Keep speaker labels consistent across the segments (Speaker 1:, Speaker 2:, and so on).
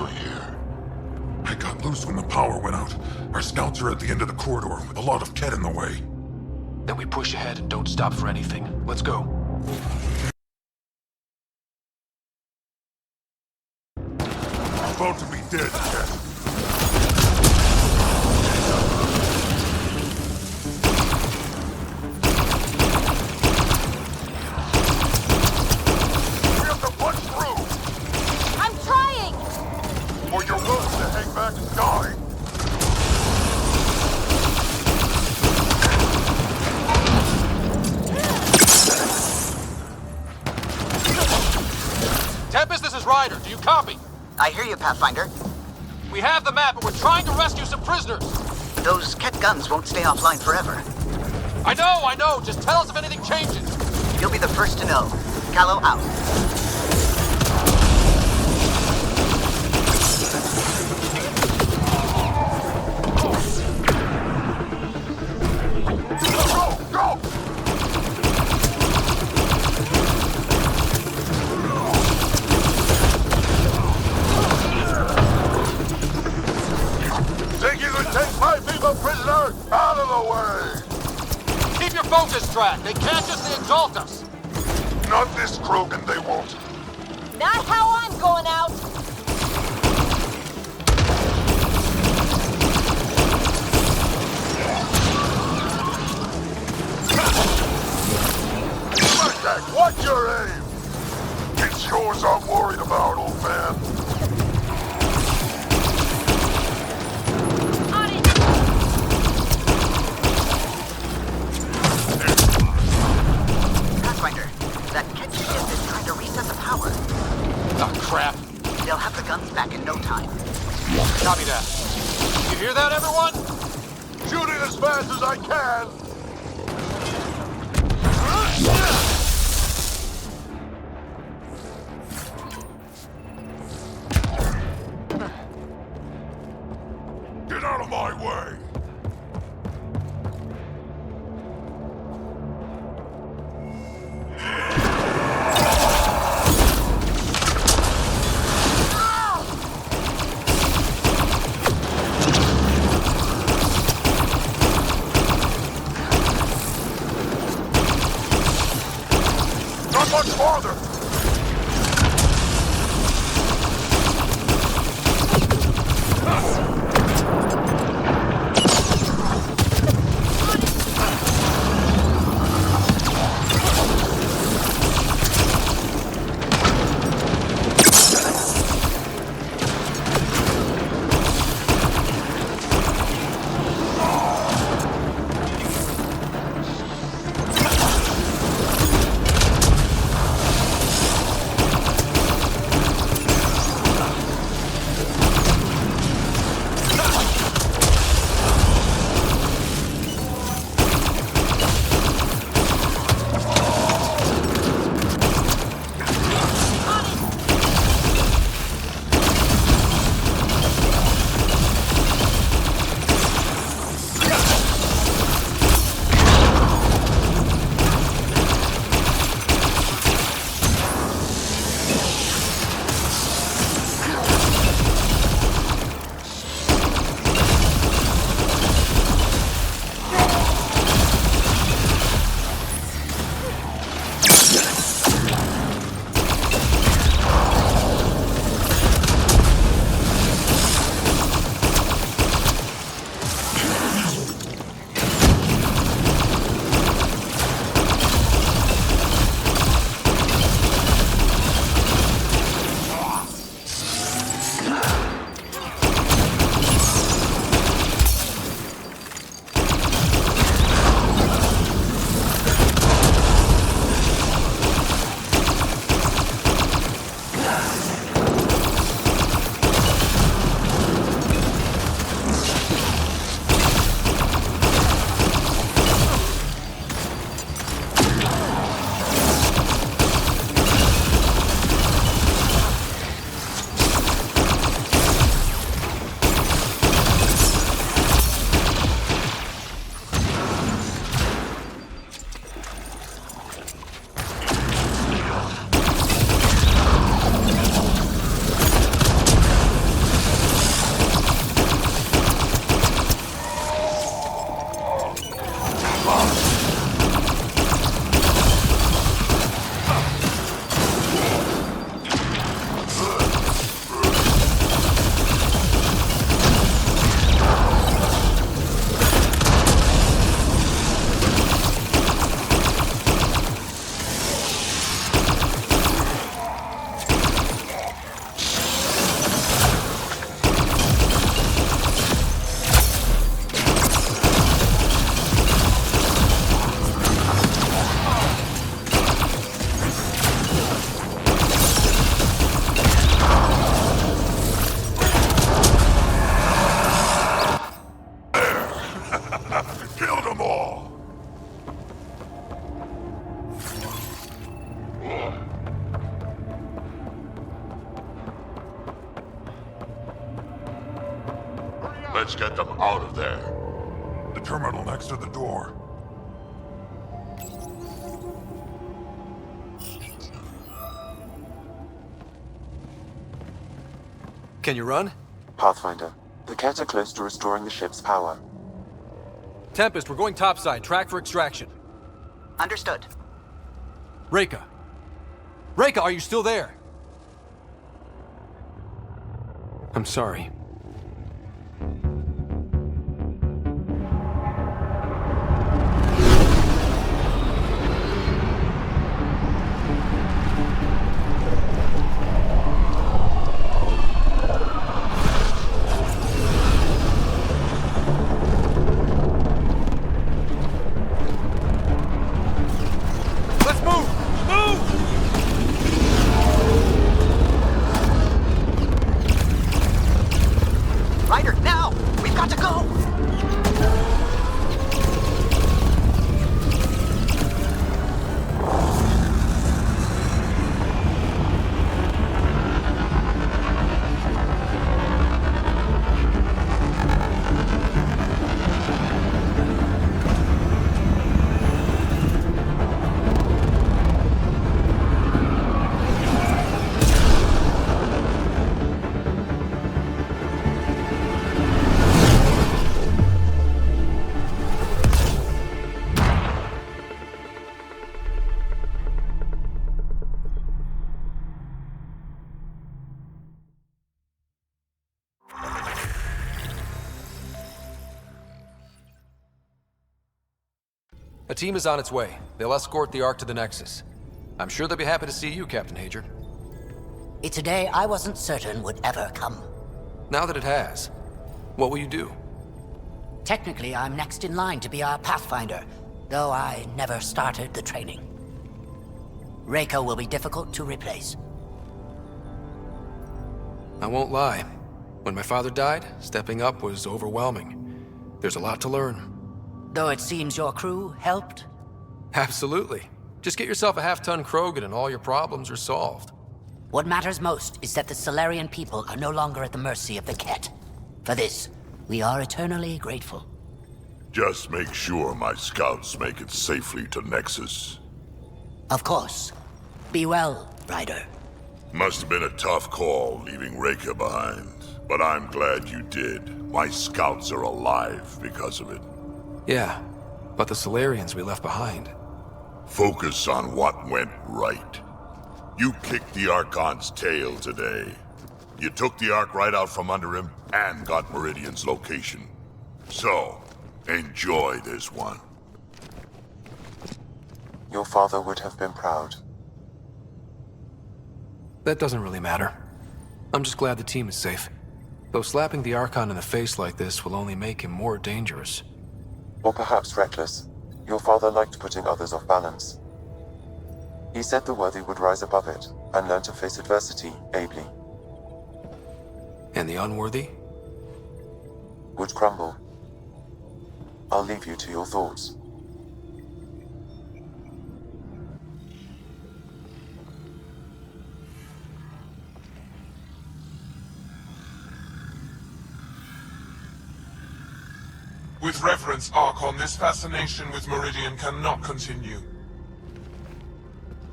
Speaker 1: through here. I got loose when the power went out. Our scouts are at the end of the corridor with a lot of Ket in the way.
Speaker 2: Then we push ahead and don't stop for anything. Let's go.
Speaker 1: About to be dead, Ket. We have to punch through!
Speaker 3: I'm trying!
Speaker 1: Or you're willing to hang back and die.
Speaker 2: Tempest, this is Ryder. Do you copy?
Speaker 4: I hear you, Pathfinder.
Speaker 2: We have the map, but we're trying to rescue some prisoners.
Speaker 4: Those Ket guns won't stay offline forever.
Speaker 2: I know. Just tell us if anything changes.
Speaker 4: You'll be the first to know. Callow out.
Speaker 1: Go! Think you can take my people prisoner? Out of the way!
Speaker 2: Keep your focus track. They can't just exalt us.
Speaker 1: Not this Krogan, they won't.
Speaker 3: Not how I'm going out!
Speaker 1: Flashback, what's your aim? It's yours I'm worried about, old man.
Speaker 3: On it!
Speaker 4: Pathfinder, that Ket ship is trying to reset the power.
Speaker 2: Oh, crap.
Speaker 4: They'll have the guns back in no time.
Speaker 2: Copy that. You hear that, everyone?
Speaker 1: Shooting as fast as I can. Get out of my way! Not much farther!
Speaker 5: let's get them out of there.
Speaker 1: The terminal next to the door.
Speaker 2: Can you run?
Speaker 6: Pathfinder, the Ket are close to restoring the ship's power.
Speaker 2: Tempest, we're going topside. Track for extraction.
Speaker 4: Understood.
Speaker 2: Reka! Reka, are you still there? I'm sorry.
Speaker 4: Ryder, now! We've got to go!
Speaker 2: A team is on its way. They'll escort the Ark to the Nexus. I'm sure they'll be happy to see you, Captain Hager.
Speaker 7: It's a day I wasn't certain would ever come.
Speaker 2: Now that it has, what will you do?
Speaker 7: Technically, I'm next in line to be our Pathfinder, though I never started the training. Reka will be difficult to replace.
Speaker 2: I won't lie. When my father died, stepping up was overwhelming. There's a lot to learn.
Speaker 7: Though it seems your crew helped?
Speaker 2: Absolutely. Just get yourself a half-ton Krogan and all your problems are solved.
Speaker 7: What matters most is that the Solarian people are no longer at the mercy of the Ket. For this, we are eternally grateful.
Speaker 5: Just make sure my scouts make it safely to Nexus.
Speaker 7: Of course. Be well, Ryder.
Speaker 5: Must have been a tough call leaving Reka behind, but I'm glad you did. My scouts are alive because of it.
Speaker 2: Yeah, but the Solarians we left behind.
Speaker 5: Focus on what went right. You kicked the Archon's tail today. You took the Ark right out from under him and got Meridian's location. So, enjoy this one.
Speaker 6: Your father would have been proud.
Speaker 2: That doesn't really matter. I'm just glad the team is safe. Though slapping the Archon in the face like this will only make him more dangerous.
Speaker 6: Or perhaps reckless. Your father liked putting others off balance. He said the worthy would rise above it and learn to face adversity ably.
Speaker 2: And the unworthy?
Speaker 6: Would crumble. I'll leave you to your thoughts.
Speaker 1: With reverence, Archon, this fascination with Meridian cannot continue.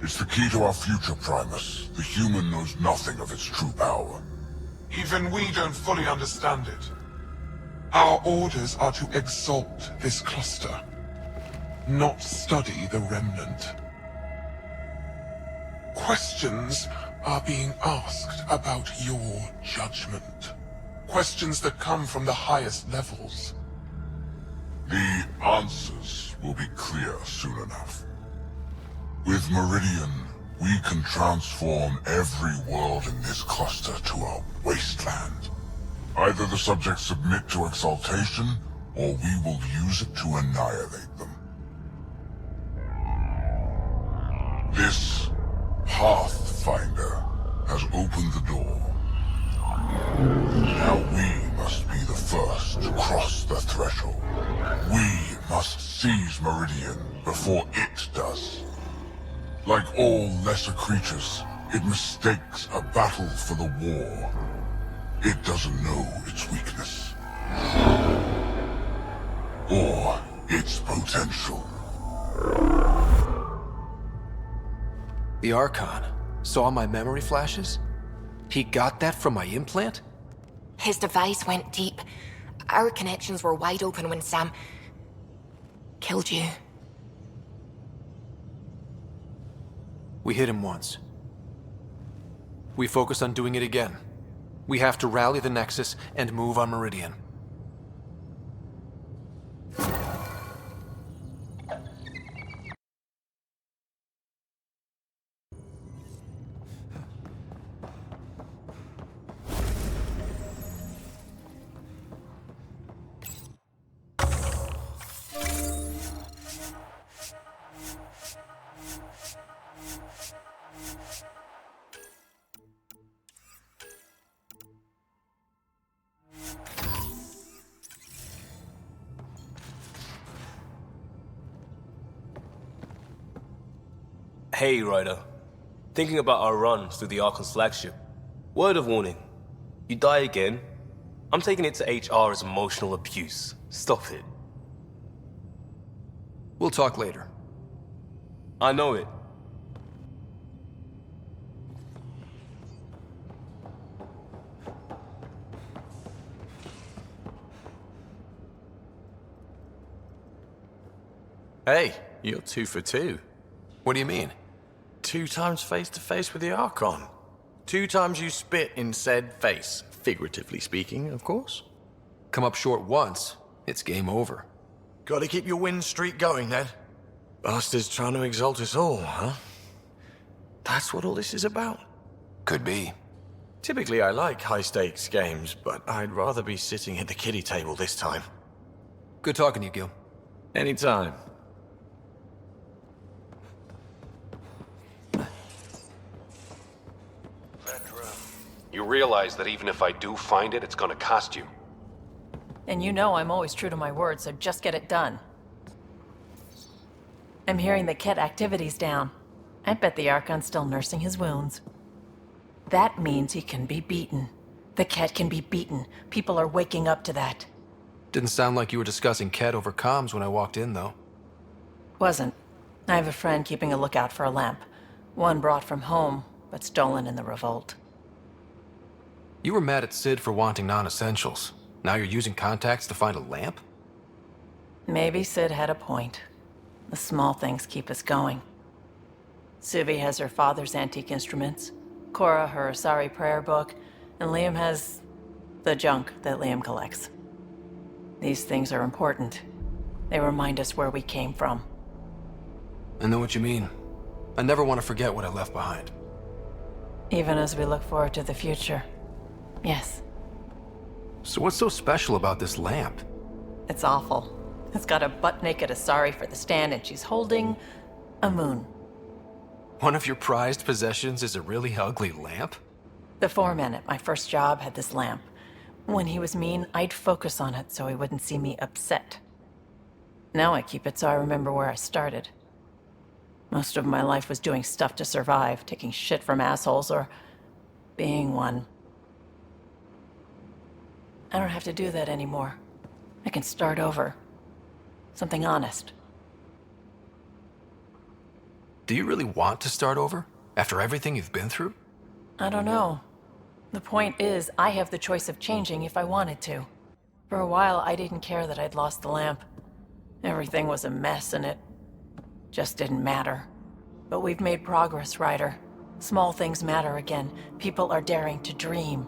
Speaker 1: It's the key to our future, Primus. The human knows nothing of its true power. Even we don't fully understand it. Our orders are to exalt this cluster, not study the remnant. Questions are being asked about your judgment. Questions that come from the highest levels. The answers will be clear soon enough. With Meridian, we can transform every world in this cluster to a wasteland. Either the subjects submit to exaltation, or we will use it to annihilate them. This Pathfinder has opened the door. Now we must be the first to cross the threshold. We must seize Meridian before it does. Like all lesser creatures, it mistakes a battle for the war. It doesn't know its weakness. or its potential.
Speaker 2: The Archon saw my memory flashes? He got that from my implant?
Speaker 8: His device went deep. Our connections were wide open when Sam killed you.
Speaker 2: We hit him once. We focus on doing it again. We have to rally the Nexus and move on Meridian.
Speaker 9: Hey, Ryder. Thinking about our run through the Archon's flagship. Word of warning. You die again, I'm taking it to HR as emotional abuse. Stop it.
Speaker 2: We'll talk later.
Speaker 9: I know it.
Speaker 10: Hey, you're 2 for 2.
Speaker 2: What do you mean?
Speaker 10: 2 times face-to-face with the Archon. 2 times you spit in said face. Figuratively speaking, of course.
Speaker 2: Come up short once, it's game over.
Speaker 10: Gotta keep your win streak going, then. Bastards trying to exalt us all, huh? That's what all this is about?
Speaker 2: Could be.
Speaker 10: Typically, I like high-stakes games, but I'd rather be sitting at the kiddie table this time.
Speaker 2: Good talking to you, Gil.
Speaker 10: Anytime.
Speaker 11: You realize that even if I do find it, it's gonna cost you.
Speaker 3: And you know I'm always true to my word, so just get it done. I'm hearing the Ket activity's down. I bet the Archon's still nursing his wounds. That means he can be beaten. The Ket can be beaten. People are waking up to that.
Speaker 2: Didn't sound like you were discussing Ket over comms when I walked in, though.
Speaker 3: Wasn't. I have a friend keeping a lookout for a lamp. One brought from home, but stolen in the revolt.
Speaker 2: You were mad at Sid for wanting non-essentials. Now you're using contacts to find a lamp?
Speaker 3: Maybe Sid had a point. The small things keep us going. Suvi has her father's antique instruments, Cora her Asari prayer book, and Liam has the junk that Liam collects. These things are important. They remind us where we came from.
Speaker 2: I know what you mean. I never want to forget what I left behind.
Speaker 3: Even as we look forward to the future. Yes.
Speaker 2: So what's so special about this lamp?
Speaker 3: It's awful. It's got a butt-naked Asari for the stand, and she's holding a moon.
Speaker 2: One of your prized possessions is a really ugly lamp?
Speaker 3: The foreman at my first job had this lamp. When he was mean, I'd focus on it so he wouldn't see me upset. Now I keep it so I remember where I started. Most of my life was doing stuff to survive, taking shit from assholes or being one. I don't have to do that anymore. I can start over. Something honest.
Speaker 2: Do you really want to start over? After everything you've been through?
Speaker 3: I don't know. The point is, I have the choice of changing if I wanted to. For a while, I didn't care that I'd lost the lamp. Everything was a mess and it just didn't matter. But we've made progress, Ryder. Small things matter again. People are daring to dream.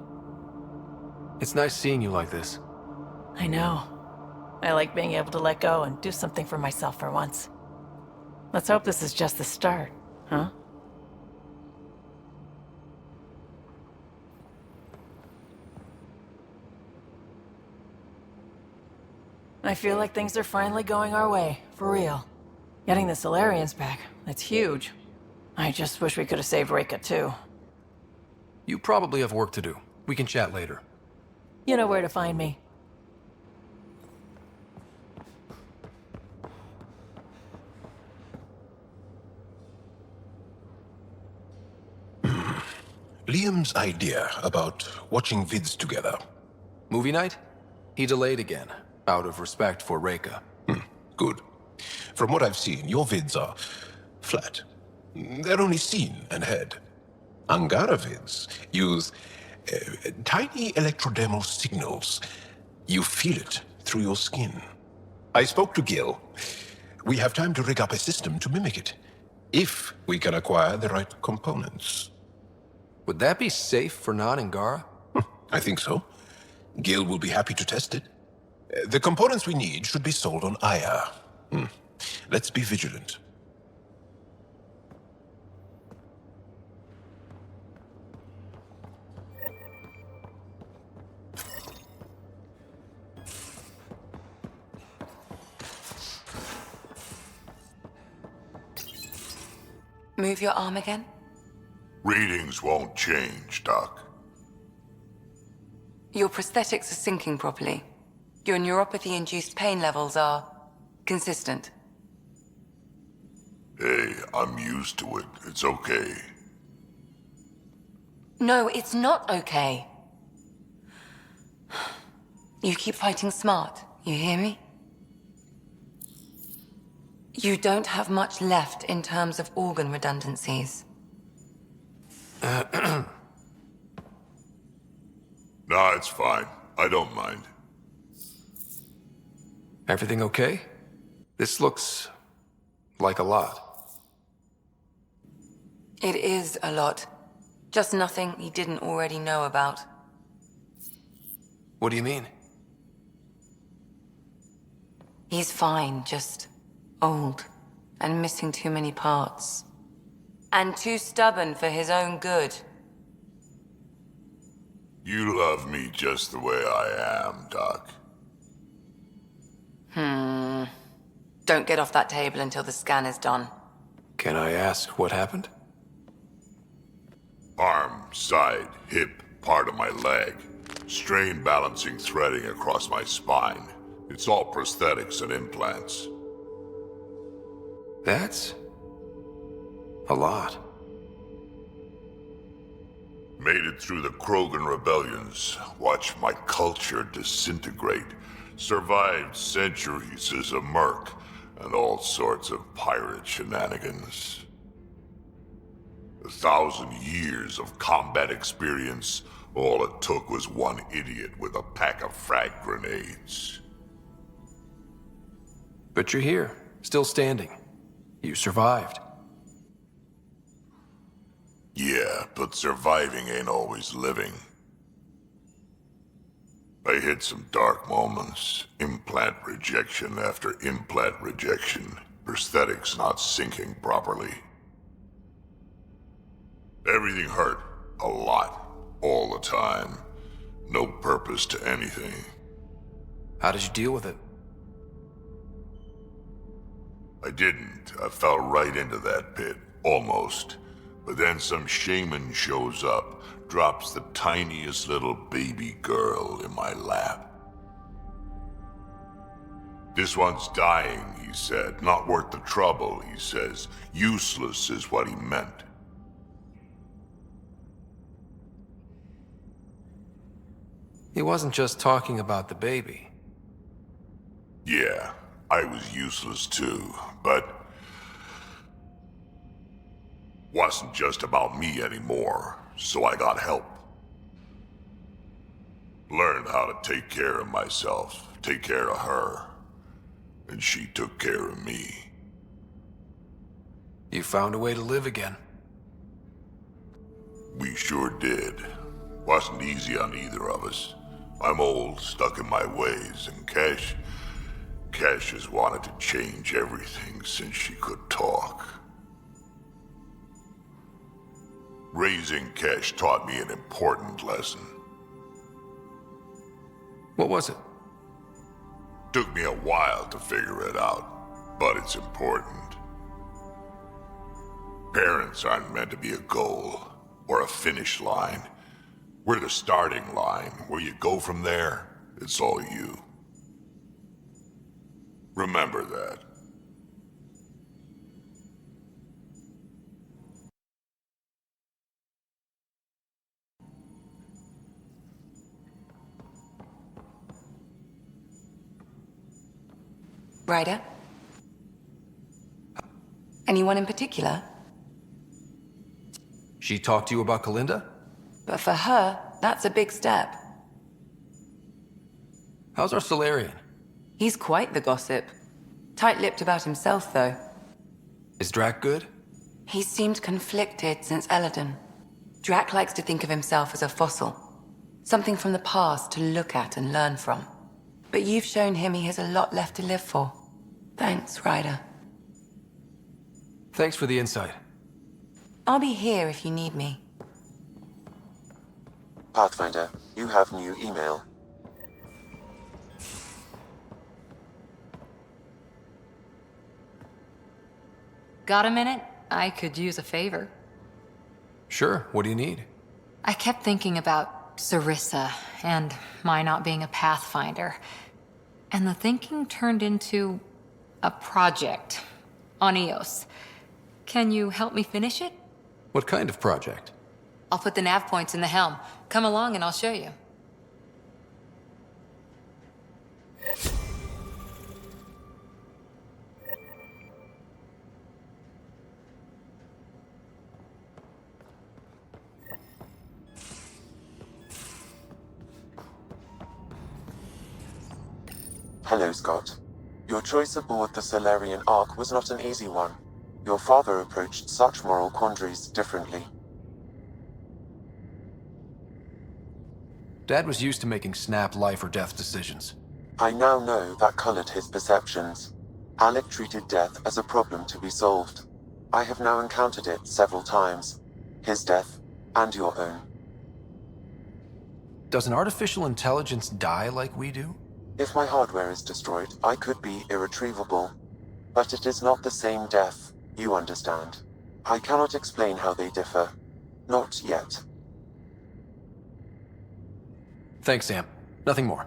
Speaker 2: It's nice seeing you like this.
Speaker 3: I know. I like being able to let go and do something for myself for once. Let's hope this is just the start, huh? I feel like things are finally going our way, for real. Getting the Solarians back, that's huge. I just wish we could have saved Reka too.
Speaker 2: You probably have work to do. We can chat later.
Speaker 3: You know where to find me.
Speaker 12: Liam's idea about watching vids together.
Speaker 2: Movie night? He delayed again, out of respect for Reika.
Speaker 12: Good. From what I've seen, your vids are flat. They're only seen and heard. Angara vids use tiny electrodermal signals. You feel it through your skin. I spoke to Gil. We have time to rig up a system to mimic it, if we can acquire the right components.
Speaker 2: Would that be safe for non-Angara?
Speaker 12: I think so. Gil will be happy to test it. The components we need should be sold on Aya. Let's be vigilant.
Speaker 8: Move your arm again?
Speaker 5: Readings won't change, Doc.
Speaker 8: Your prosthetics are syncing properly. Your neuropathy-induced pain levels are consistent.
Speaker 5: Hey, I'm used to it. It's okay.
Speaker 8: No, it's not okay. You keep fighting smart, you hear me? You don't have much left in terms of organ redundancies.
Speaker 5: Nah, it's fine. I don't mind.
Speaker 2: Everything okay? This looks like a lot.
Speaker 8: It is a lot. Just nothing he didn't already know about.
Speaker 2: What do you mean?
Speaker 8: He's fine, just old and missing too many parts. And too stubborn for his own good.
Speaker 5: You love me just the way I am, Doc.
Speaker 8: Don't get off that table until the scan is done.
Speaker 2: Can I ask what happened?
Speaker 5: Arm, side, hip, part of my leg. Strain balancing threading across my spine. It's all prosthetics and implants.
Speaker 2: That's a lot.
Speaker 5: Made it through the Krogan rebellions. Watched my culture disintegrate. Survived centuries as a merc. And all sorts of pirate shenanigans. 1,000 years of combat experience. All it took was one idiot with a pack of frag grenades.
Speaker 2: But you're here, still standing. You survived.
Speaker 5: Yeah, but surviving ain't always living. I hit some dark moments. Implant rejection after implant rejection. Prosthetics not syncing properly. Everything hurt. A lot. All the time. No purpose to anything.
Speaker 2: How did you deal with it?
Speaker 5: I didn't. I fell right into that pit. Almost. But then some shaman shows up, drops the tiniest little baby girl in my lap. This one's dying, he said. Not worth the trouble, he says. Useless is what he meant.
Speaker 2: He wasn't just talking about the baby.
Speaker 5: Yeah, I was useless too, but wasn't just about me anymore, so I got help. Learned how to take care of myself, take care of her, and she took care of me.
Speaker 2: You found a way to live again.
Speaker 5: We sure did. Wasn't easy on either of us. I'm old, stuck in my ways, and Cash has wanted to change everything since she could talk. Raising Cash taught me an important lesson.
Speaker 2: What was it?
Speaker 5: Took me a while to figure it out, but it's important. Parents aren't meant to be a goal, or a finish line. We're the starting line. Where you go from there, it's all you. Remember that.
Speaker 8: Ryder? Anyone in particular?
Speaker 2: She talked to you about Kalinda?
Speaker 8: But for her, that's a big step.
Speaker 2: How's our Solarian?
Speaker 8: He's quite the gossip. Tight-lipped about himself, though.
Speaker 2: Is Drac good?
Speaker 8: He's seemed conflicted since Eladon. Drac likes to think of himself as a fossil. Something from the past to look at and learn from. But you've shown him he has a lot left to live for. Thanks, Ryder.
Speaker 2: Thanks for the insight.
Speaker 8: I'll be here if you need me.
Speaker 6: Pathfinder, you have new email.
Speaker 13: Got a minute? I could use a favor.
Speaker 2: Sure, what do you need?
Speaker 13: I kept thinking about Sarissa and my not being a Pathfinder. And the thinking turned into a project on Eos. Can you help me finish it?
Speaker 2: What kind of project?
Speaker 13: I'll put the nav points in the helm. Come along and I'll show you.
Speaker 6: Hello, Scott. Your choice aboard the Solarian Ark was not an easy one. Your father approached such moral quandaries differently.
Speaker 2: Dad was used to making snap life or death decisions.
Speaker 6: I now know that colored his perceptions. Alec treated death as a problem to be solved. I have now encountered it several times. His death, and your own.
Speaker 2: Does an artificial intelligence die like we do?
Speaker 6: If my hardware is destroyed, I could be irretrievable. But it is not the same death, you understand. I cannot explain how they differ. Not yet.
Speaker 2: Thanks, Sam. Nothing more.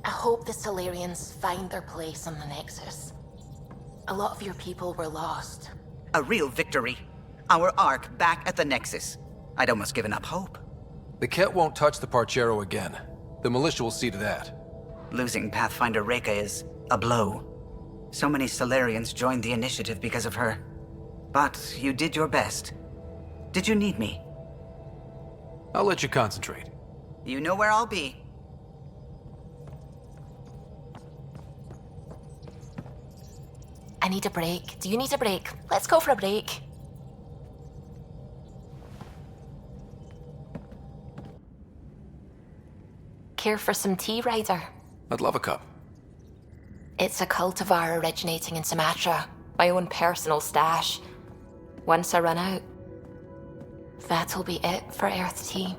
Speaker 14: I hope the Solarians find their place on the Nexus. A lot of your people were lost.
Speaker 4: A real victory. Our Ark back at the Nexus. I'd almost given up hope.
Speaker 2: The Ket won't touch the Parchero again. The militia will see to that.
Speaker 4: Losing Pathfinder Reka is a blow. So many Solarians joined the initiative because of her. But you did your best. Did you need me?
Speaker 2: I'll let you concentrate.
Speaker 4: You know where I'll be.
Speaker 14: I need a break. Do you need a break? Let's go for a break. Care for some tea, Ryder?
Speaker 2: I'd love a cup.
Speaker 14: It's a cultivar originating in Sumatra. My own personal stash. Once I run out, that'll be it for Earth tea.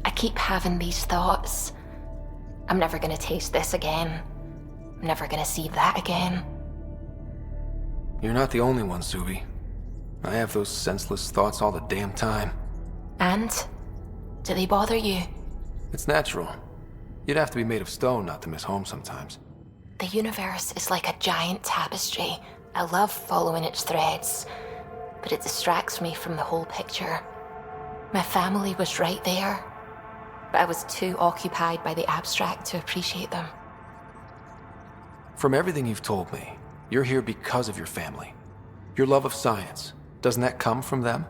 Speaker 14: I keep having these thoughts. I'm never gonna taste this again. I'm never gonna see that again.
Speaker 2: You're not the only one, Subi. I have those senseless thoughts all the damn time.
Speaker 14: And? Do they bother you?
Speaker 2: It's natural. You'd have to be made of stone not to miss home sometimes.
Speaker 14: The universe is like a giant tapestry. I love following its threads. but it distracts me from the whole picture. My family was right there, but I was too occupied by the abstract to appreciate them.
Speaker 2: From everything you've told me, you're here because of your family. Your love of science, doesn't that come from them?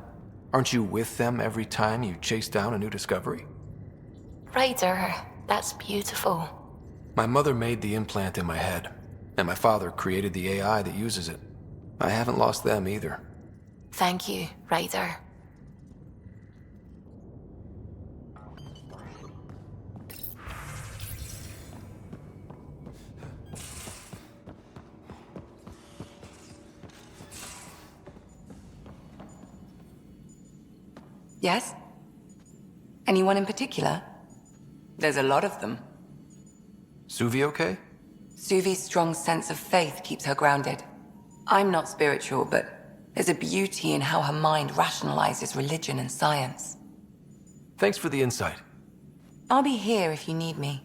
Speaker 2: Aren't you with them every time you chase down a new discovery?
Speaker 14: Ryder, that's beautiful.
Speaker 2: My mother made the implant in my head, and my father created the AI that uses it. I haven't lost them either.
Speaker 14: Thank you, Ryder.
Speaker 8: Yes? Anyone in particular? There's a lot of them.
Speaker 2: Suvi okay?
Speaker 8: Suvi's strong sense of faith keeps her grounded. I'm not spiritual, but there's a beauty in how her mind rationalizes religion and science.
Speaker 2: Thanks for the insight.
Speaker 8: I'll be here if you need me.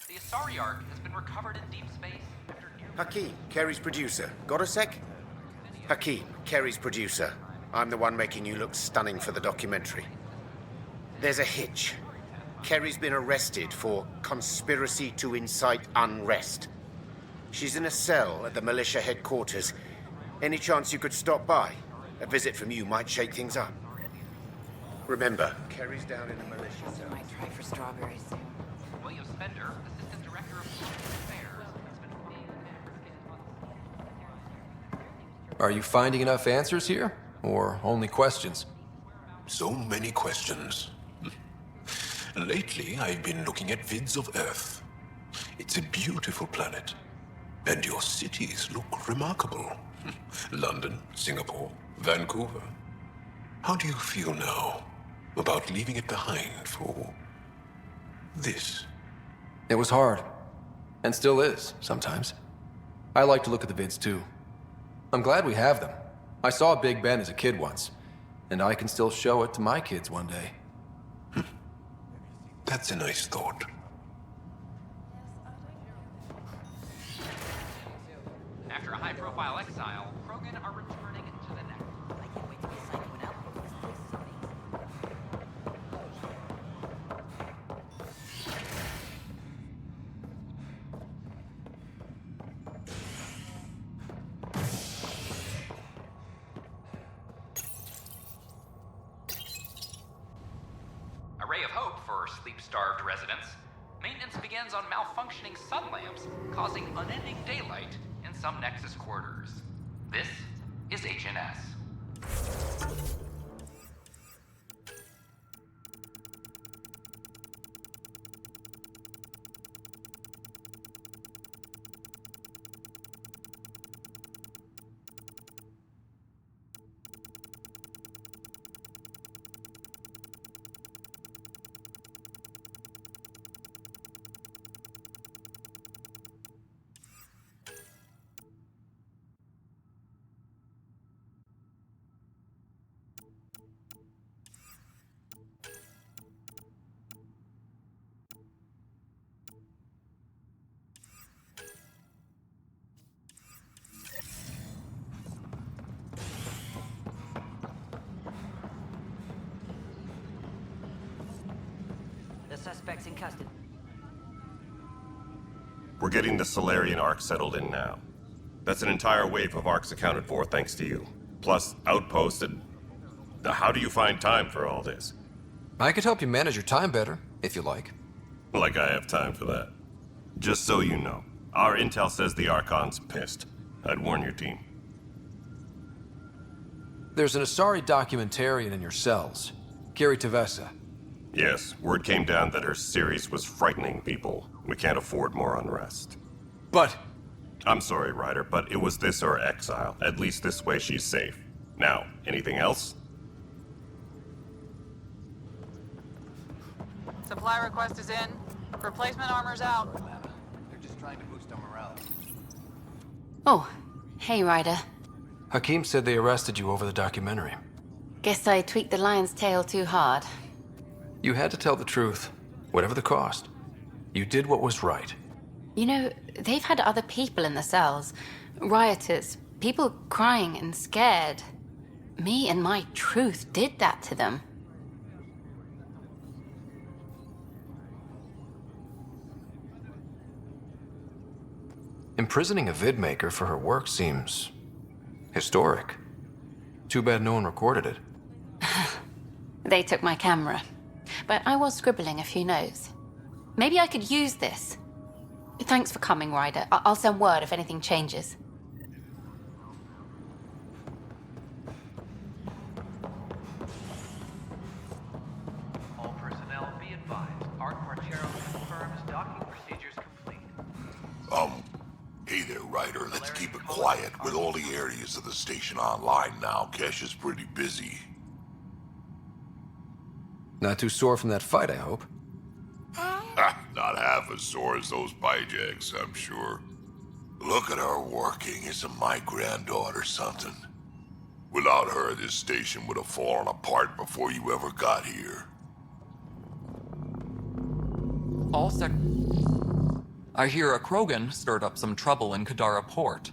Speaker 15: The Asari Ark has been recovered in deep space after
Speaker 16: Hakeem, Kerry's producer. Got a sec? Hakeem, Kerry's producer. I'm the one making you look stunning for the documentary. There's a hitch. Kerry's been arrested for conspiracy to incite unrest. She's in a cell at the militia headquarters. Any chance you could stop by? A visit from you might shake things up. Remember, Kerry's down in the militia cell.
Speaker 8: Might try for strawberries.
Speaker 15: William Spender, Assistant Director of Public Affairs, has been
Speaker 2: Are you finding enough answers here? Or only questions?
Speaker 12: So many questions. Lately, I've been looking at vids of Earth. It's a beautiful planet. And your cities look remarkable. London, Singapore, Vancouver. How do you feel now about leaving it behind for this?
Speaker 2: It was hard. And still is, sometimes. I like to look at the vids too. I'm glad we have them. I saw Big Ben as a kid once, and I can still show it to my kids one day.
Speaker 12: That's a nice thought.
Speaker 15: After a high-profile exile, Krogan are returning to the Nexus. I can't wait to be psychoing out. A ray of hope for sleep-starved residents. Maintenance begins on malfunctioning sun lamps, causing unending daylight in some Nexus quarters. This is HNS.
Speaker 17: suspects in custody.
Speaker 18: We're getting the Solarian Arc settled in now. That's an entire wave of arcs accounted for thanks to you. Plus, outposts and... How do you find time for all this?
Speaker 2: I could help you manage your time better, if you like.
Speaker 18: Like I have time for that. Just so you know, our intel says the Archon's pissed. I'd warn your team.
Speaker 2: There's an Asari documentarian in your cells, Kiri Tevessa.
Speaker 18: Yes, word came down that her series was frightening people. We can't afford more unrest.
Speaker 2: But...
Speaker 18: I'm sorry, Ryder, but it was this or exile. At least this way she's safe. Now, anything else?
Speaker 19: Supply request is in. Replacement armor's out.
Speaker 20: They're just trying to boost our morale.
Speaker 21: Oh, hey, Ryder.
Speaker 2: Hakim said they arrested you over the documentary.
Speaker 21: Guess I tweaked the lion's tail too hard.
Speaker 2: You had to tell the truth, whatever the cost. You did what was right.
Speaker 21: You know, they've had other people in the cells. Rioters, people crying and scared. Me and my truth did that to them.
Speaker 2: Imprisoning a vidmaker for her work seems... historic. Too bad no one recorded it.
Speaker 21: They took my camera. But I was scribbling a few notes. Maybe I could use this. Thanks for coming, Ryder. I'll send word if anything changes.
Speaker 20: All personnel be advised. Art Marchero confirms docking procedures complete.
Speaker 5: Hey there, Ryder. Let's keep it quiet. With all the areas of the station online now, Kesh is pretty busy.
Speaker 2: Not too sore from that fight, I hope.
Speaker 5: Not half as sore as those bijacks, I'm sure. Look at her working. Isn't my granddaughter something? Without her, this station would have fallen apart before you ever got here.
Speaker 22: I hear a Krogan stirred up some trouble in Kadara Port.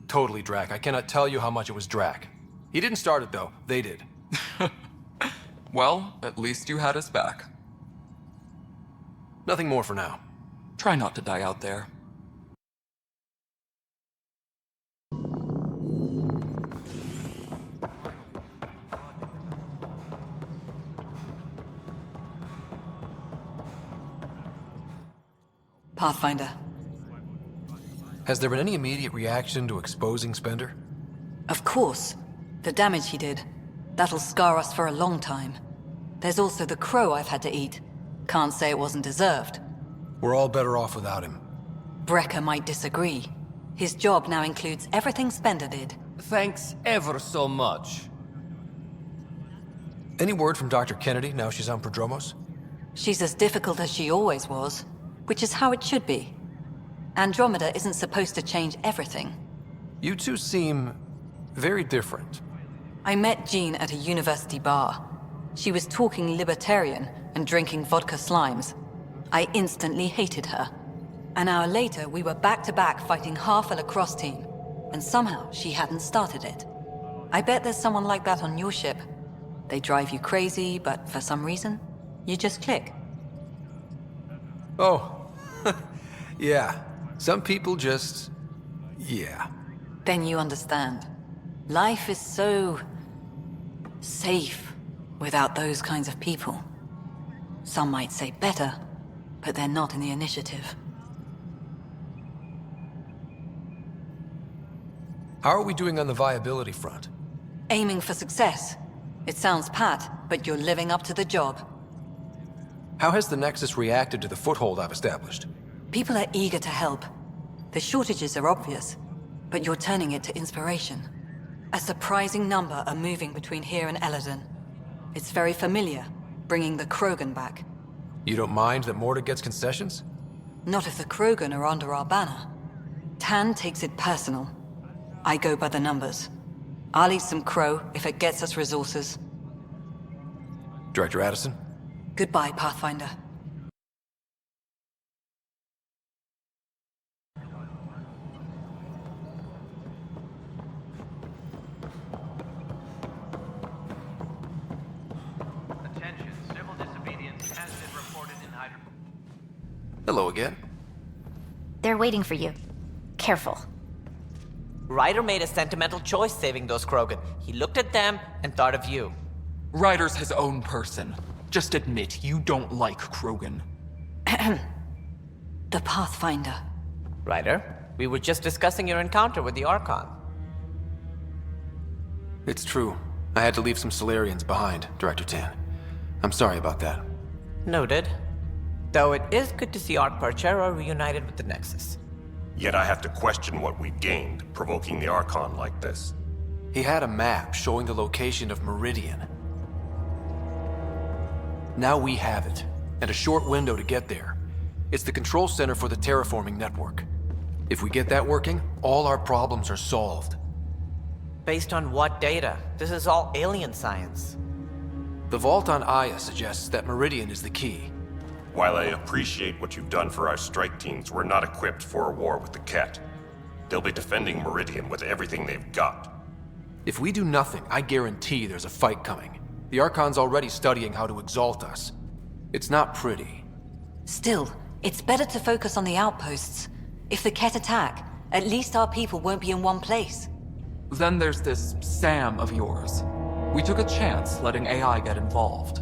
Speaker 2: Totally Drac. I cannot tell you how much it was Drac. He didn't start it, though. They did.
Speaker 22: Well, at least you had us back.
Speaker 2: Nothing more for now.
Speaker 22: Try not to die out there.
Speaker 17: Pathfinder.
Speaker 2: Has there been any immediate reaction to exposing Spender?
Speaker 17: Of course. The damage he did. That'll scar us for a long time. There's also the crow I've had to eat. Can't say it wasn't deserved.
Speaker 2: We're all better off without him.
Speaker 17: Brecker might disagree. His job now includes everything Spender did.
Speaker 23: Thanks ever so much.
Speaker 2: Any word from Dr. Kennedy now she's on Prodromos?
Speaker 17: She's as difficult as she always was, which is how it should be. Andromeda isn't supposed to change everything.
Speaker 2: You two seem very different.
Speaker 17: I met Jean at a university bar. She was talking libertarian and drinking vodka slimes. I instantly hated her. An hour later, we were back-to-back fighting half a lacrosse team, and somehow she hadn't started it. I bet there's someone like that on your ship. They drive you crazy, but for some reason, you just click.
Speaker 2: Oh, yeah. Some people just... yeah.
Speaker 17: Then you understand. Life is so... safe without those kinds of people. Some might say better, but they're not in the initiative.
Speaker 2: How are we doing on the viability front?
Speaker 17: Aiming for success. It sounds pat, but you're living up to the job.
Speaker 2: How has the Nexus reacted to the foothold I've established?
Speaker 17: People are eager to help. The shortages are obvious, but you're turning it to inspiration. A surprising number are moving between here and Eladon. It's very familiar, bringing the Krogan back.
Speaker 2: You don't mind that Morta gets concessions?
Speaker 17: Not if the Krogan are under our banner. Tan takes it personal. I go by the numbers. I'll eat some crow if it gets us resources.
Speaker 2: Director Addison?
Speaker 17: Goodbye, Pathfinder.
Speaker 20: Attention, civil disobedience has been reported
Speaker 2: Hello again.
Speaker 1: They're waiting for you. Careful.
Speaker 7: Ryder made a sentimental choice saving those Krogan. He looked at them and thought of you.
Speaker 22: Ryder's his own person. Just admit you don't like Krogan.
Speaker 17: The Pathfinder.
Speaker 7: Ryder, we were just discussing your encounter with the Archon.
Speaker 2: It's true. I had to leave some Solarians behind, Director Tan. I'm sorry about that.
Speaker 7: Noted. Though it is good to see Arc Parchero reunited with the Nexus.
Speaker 18: Yet I have to question what we gained, provoking the Archon like this.
Speaker 2: He had a map showing the location of Meridian. Now we have it, and a short window to get there. It's the control center for the terraforming network. If we get that working, all our problems are solved.
Speaker 7: Based on what data? This is all alien science.
Speaker 2: The vault on Aya suggests that Meridian is the key.
Speaker 18: While I appreciate what you've done for our strike teams, we're not equipped for a war with the Ket. They'll be defending Meridian with everything they've got.
Speaker 2: If we do nothing, I guarantee there's a fight coming. The Archon's already studying how to exalt us. It's not pretty.
Speaker 17: Still, it's better to focus on the outposts. If the Ket attack, at least our people won't be in one place.
Speaker 22: Then there's this Sam of yours. We took a chance letting AI get involved.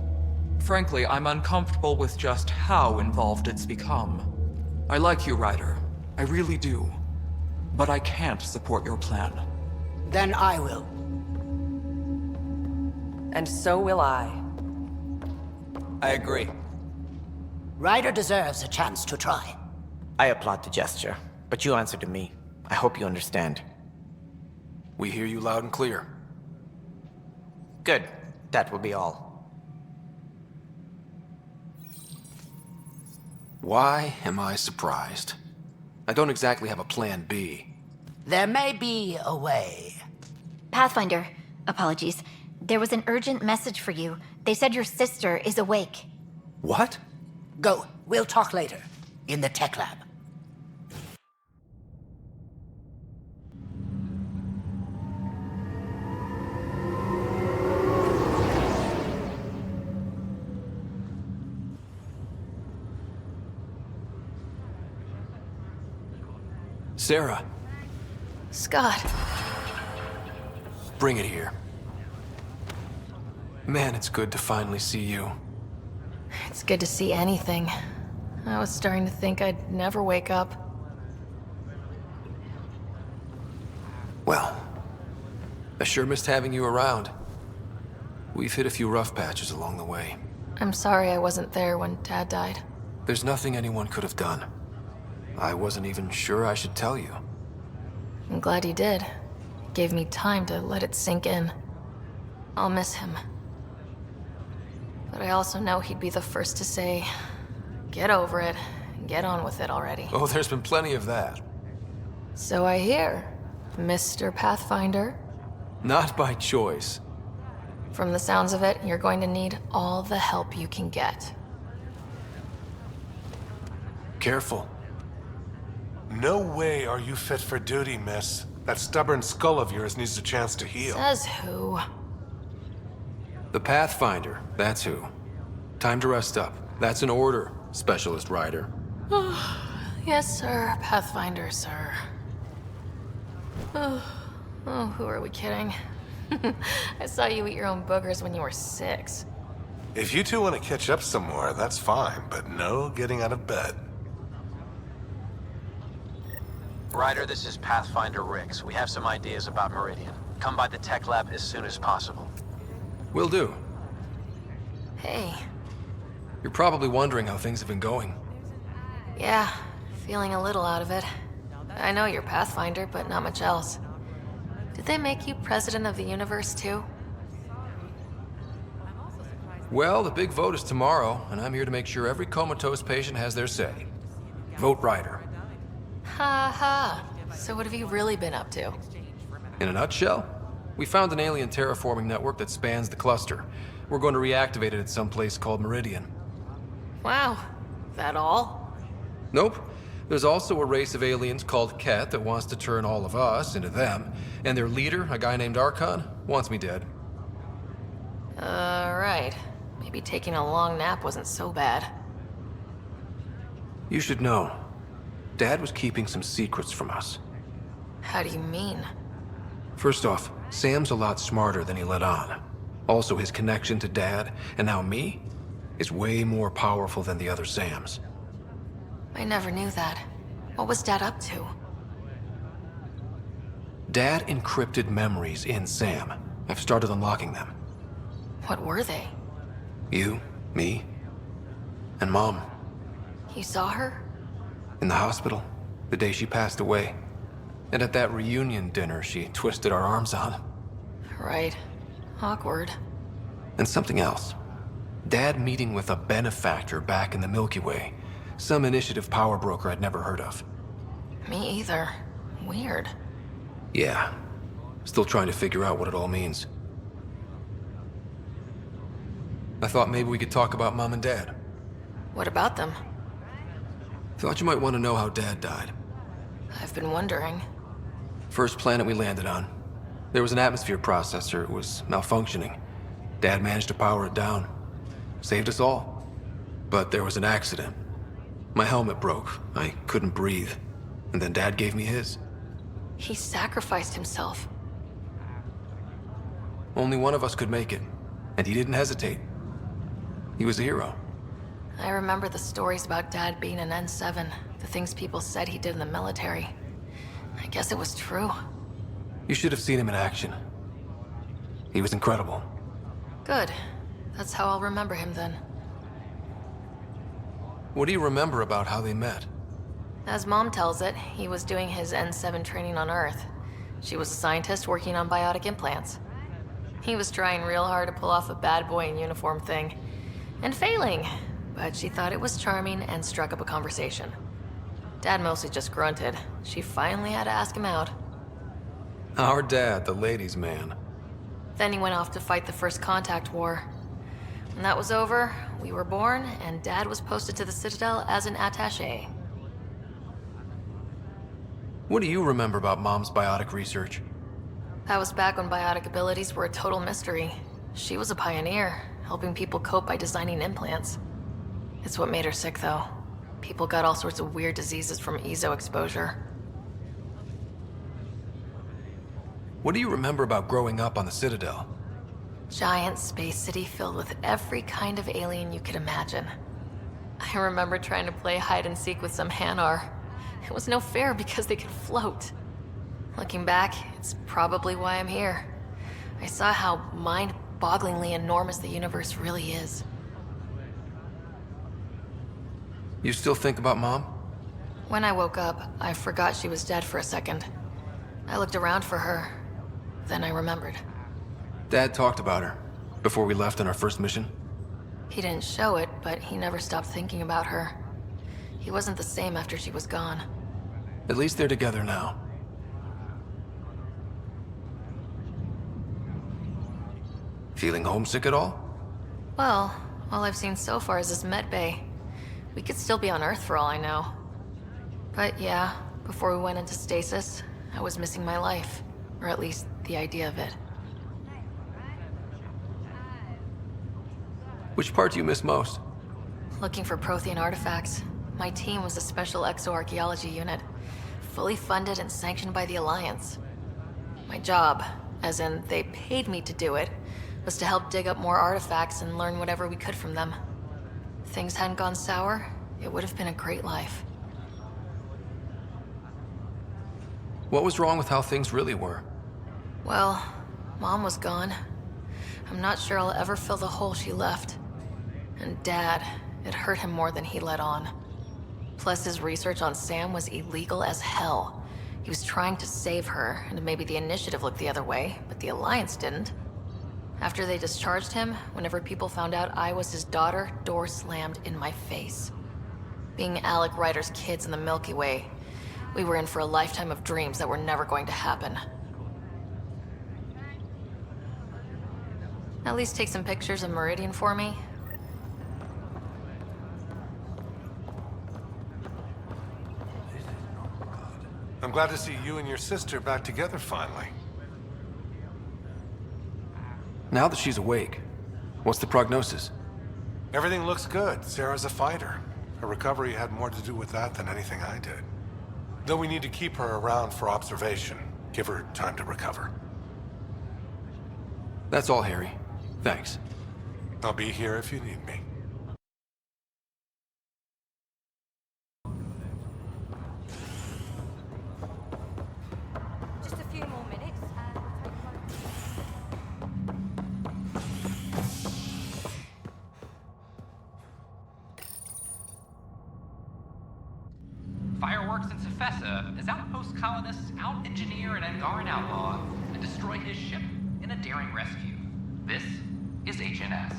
Speaker 22: Frankly, I'm uncomfortable with just how involved it's become. I like you, Ryder. I really do. But I can't support your plan.
Speaker 9: Then I will.
Speaker 7: And so will I.
Speaker 22: I agree.
Speaker 9: Ryder deserves a chance to try.
Speaker 7: I applaud the gesture, but you answer to me. I hope you understand.
Speaker 2: We hear you loud and clear.
Speaker 7: Good. That will be all.
Speaker 2: Why am I surprised? I don't exactly have a plan B.
Speaker 9: There may be a way.
Speaker 1: Pathfinder, apologies. There was an urgent message for you. They said your sister is awake.
Speaker 2: What?
Speaker 9: Go. We'll talk later. In the tech lab.
Speaker 2: Sara.
Speaker 3: Scott.
Speaker 2: Bring it here. Man, it's good to finally see you.
Speaker 3: It's good to see anything. I was starting to think I'd never wake up.
Speaker 2: Well, I sure missed having you around. We've hit a few rough patches along the way.
Speaker 3: I'm sorry I wasn't there when Dad died.
Speaker 2: There's nothing anyone could have done. I wasn't even sure I should tell you.
Speaker 3: I'm glad you did. It gave me time to let it sink in. I'll miss him. But I also know he'd be the first to say, get over it, and get on with it already.
Speaker 2: Oh, there's been plenty of that.
Speaker 3: So I hear, Mr. Pathfinder.
Speaker 2: Not by choice.
Speaker 3: From the sounds of it, you're going to need all the help you can get.
Speaker 2: Careful.
Speaker 24: No way are you fit for duty, miss. That stubborn skull of yours needs a chance to heal.
Speaker 3: Says who?
Speaker 2: The Pathfinder, that's who. Time to rest up. That's an order, Specialist Ryder.
Speaker 3: Yes, sir. Pathfinder, sir. Oh, who are we kidding? I saw you eat your own boogers when you were 6.
Speaker 24: If you two want to catch up some more, that's fine, but no getting out of bed.
Speaker 20: Ryder, this is Pathfinder Riggs. We have some ideas about Meridian. Come by the tech lab as soon as possible.
Speaker 2: Will do.
Speaker 3: Hey.
Speaker 2: You're probably wondering how things have been going.
Speaker 3: Yeah, feeling a little out of it. I know you're Pathfinder, but not much else. Did they make you president of the universe, too?
Speaker 2: Well, the big vote is tomorrow, and I'm here to make sure every comatose patient has their say. Vote Ryder.
Speaker 3: Ha ha. So what have you really been up to?
Speaker 2: In a nutshell, we found an alien terraforming network that spans the cluster. We're going to reactivate it at some place called Meridian.
Speaker 3: Wow. That all?
Speaker 2: Nope. There's also a race of aliens called Ket that wants to turn all of us into them, and their leader, a guy named Archon, wants me dead.
Speaker 3: Right. Maybe taking a long nap wasn't so bad.
Speaker 2: You should know. Dad was keeping some secrets from us.
Speaker 21: How do you mean?
Speaker 2: First off, Sam's a lot smarter than he let on. Also, his connection to Dad, and now me, is way more powerful than the other Sams.
Speaker 21: I never knew that. What was Dad up to?
Speaker 2: Dad encrypted memories in Sam. I've started unlocking them.
Speaker 21: What were they?
Speaker 2: You, me, and Mom.
Speaker 21: You saw her?
Speaker 2: In the hospital, the day she passed away. And at that reunion dinner she twisted our arms on.
Speaker 21: Right. Awkward.
Speaker 2: And something else. Dad meeting with a benefactor back in the Milky Way. Some initiative power broker I'd never heard of.
Speaker 21: Me either. Weird.
Speaker 2: Yeah. Still trying to figure out what it all means. I thought maybe we could talk about Mom and Dad.
Speaker 21: What about them?
Speaker 2: Thought you might want to know how Dad died.
Speaker 21: I've been wondering.
Speaker 2: First planet we landed on. There was an atmosphere processor. It was malfunctioning. Dad managed to power it down. Saved us all. But there was an accident. My helmet broke. I couldn't breathe. And then Dad gave me his.
Speaker 21: He sacrificed himself.
Speaker 2: Only one of us could make it. And he didn't hesitate. He was a hero.
Speaker 21: I remember the stories about Dad being an N7. The things people said he did in the military. I guess it was true.
Speaker 2: You should have seen him in action. He was incredible.
Speaker 21: Good. That's how I'll remember him then.
Speaker 2: What do you remember about how they met?
Speaker 21: As Mom tells it, he was doing his N7 training on Earth. She was a scientist working on biotic implants. He was trying real hard to pull off a bad boy in uniform thing. And failing. But she thought it was charming and struck up a conversation. Dad mostly just grunted. She finally had to ask him out.
Speaker 2: Our dad, the ladies' man.
Speaker 21: Then he went off to fight the First Contact War. When that was over, we were born, and Dad was posted to the Citadel as an attaché.
Speaker 2: What do you remember about Mom's biotic research?
Speaker 21: That was back when biotic abilities were a total mystery. She was a pioneer, helping people cope by designing implants. It's what made her sick, though. People got all sorts of weird diseases from EZO exposure.
Speaker 2: What do you remember about growing up on the Citadel?
Speaker 21: Giant space city filled with every kind of alien you could imagine. I remember trying to play hide and seek with some Hanar. It was no fair because they could float. Looking back, it's probably why I'm here. I saw how mind-bogglingly enormous the universe really is.
Speaker 2: You still think about Mom?
Speaker 21: When I woke up, I forgot she was dead for a second. I looked around for her. Then I remembered.
Speaker 2: Dad talked about her before we left on our first mission.
Speaker 21: He didn't show it, but he never stopped thinking about her. He wasn't the same after she was gone.
Speaker 2: At least they're together now. Feeling homesick at all?
Speaker 21: Well, all I've seen so far is this med bay. We could still be on Earth for all I know. But yeah, before we went into stasis, I was missing my life. Or at least the idea of it.
Speaker 2: Which part do you miss most?
Speaker 21: Looking for Prothean artifacts. My team was a special exoarchaeology unit, fully funded and sanctioned by the Alliance. My job, as in they paid me to do it, was to help dig up more artifacts and learn whatever we could from them. If things hadn't gone sour, it would have been a great life.
Speaker 2: What was wrong with how things really were?
Speaker 21: Well, Mom was gone. I'm not sure I'll ever fill the hole she left. And Dad, it hurt him more than he let on. Plus, his research on Sam was illegal as hell. He was trying to save her, and maybe the Initiative looked the other way, but the Alliance didn't. After they discharged him, whenever people found out I was his daughter, doors slammed in my face. Being Alec Ryder's kids in the Milky Way, we were in for a lifetime of dreams that were never going to happen. At least take some pictures of Meridian for me.
Speaker 24: I'm glad to see you and your sister back together finally.
Speaker 2: Now that she's awake, what's the prognosis?
Speaker 24: Everything looks good. Sarah's a fighter. Her recovery had more to do with that than anything I did. Though we need to keep her around for observation. Give her time to recover.
Speaker 2: That's all, Harry. Thanks.
Speaker 24: I'll be here if you need me.
Speaker 6: Just a few more minutes and
Speaker 15: Fireworks in Cephessa as outpost colonists out-engineer an Angaran outlaw and destroy his ship in a daring rescue. This is HNS.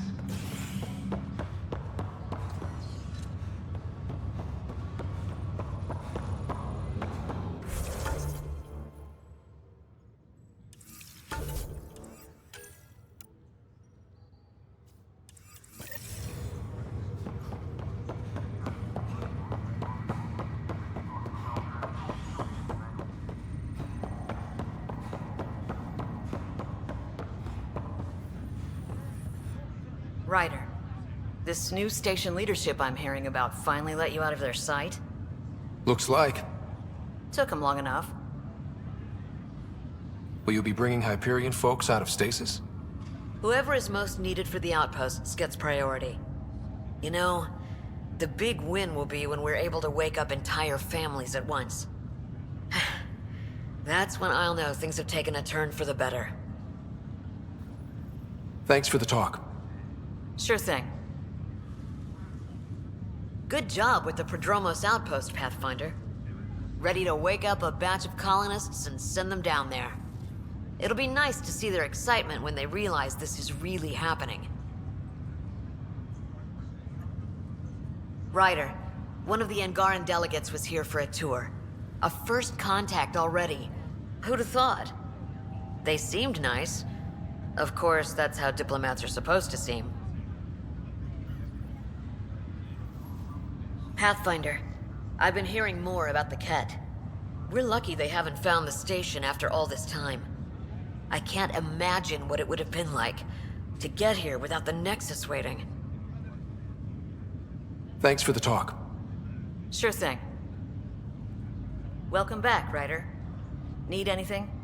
Speaker 10: Ryder, this new station leadership I'm hearing about finally let you out of their sight?
Speaker 2: Looks like.
Speaker 10: Took them long enough.
Speaker 2: Will you be bringing Hyperion folks out of stasis?
Speaker 10: Whoever is most needed for the outposts gets priority. You know, the big win will be when we're able to wake up entire families at once. That's when I'll know things have taken a turn for the better.
Speaker 2: Thanks for the talk.
Speaker 10: Sure thing. Good job with the Prodromos outpost, Pathfinder. Ready to wake up a batch of colonists and send them down there. It'll be nice to see their excitement when they realize this is really happening. Ryder, one of the Angaran delegates was here for a tour. A first contact already. Who'd have thought? They seemed nice. Of course, that's how diplomats are supposed to seem. Pathfinder, I've been hearing more about the Ket. We're lucky they haven't found the station after all this time. I can't imagine what it would have been like to get here without the Nexus waiting.
Speaker 2: Thanks for the talk.
Speaker 10: Sure thing. Welcome back, Ryder. Need anything?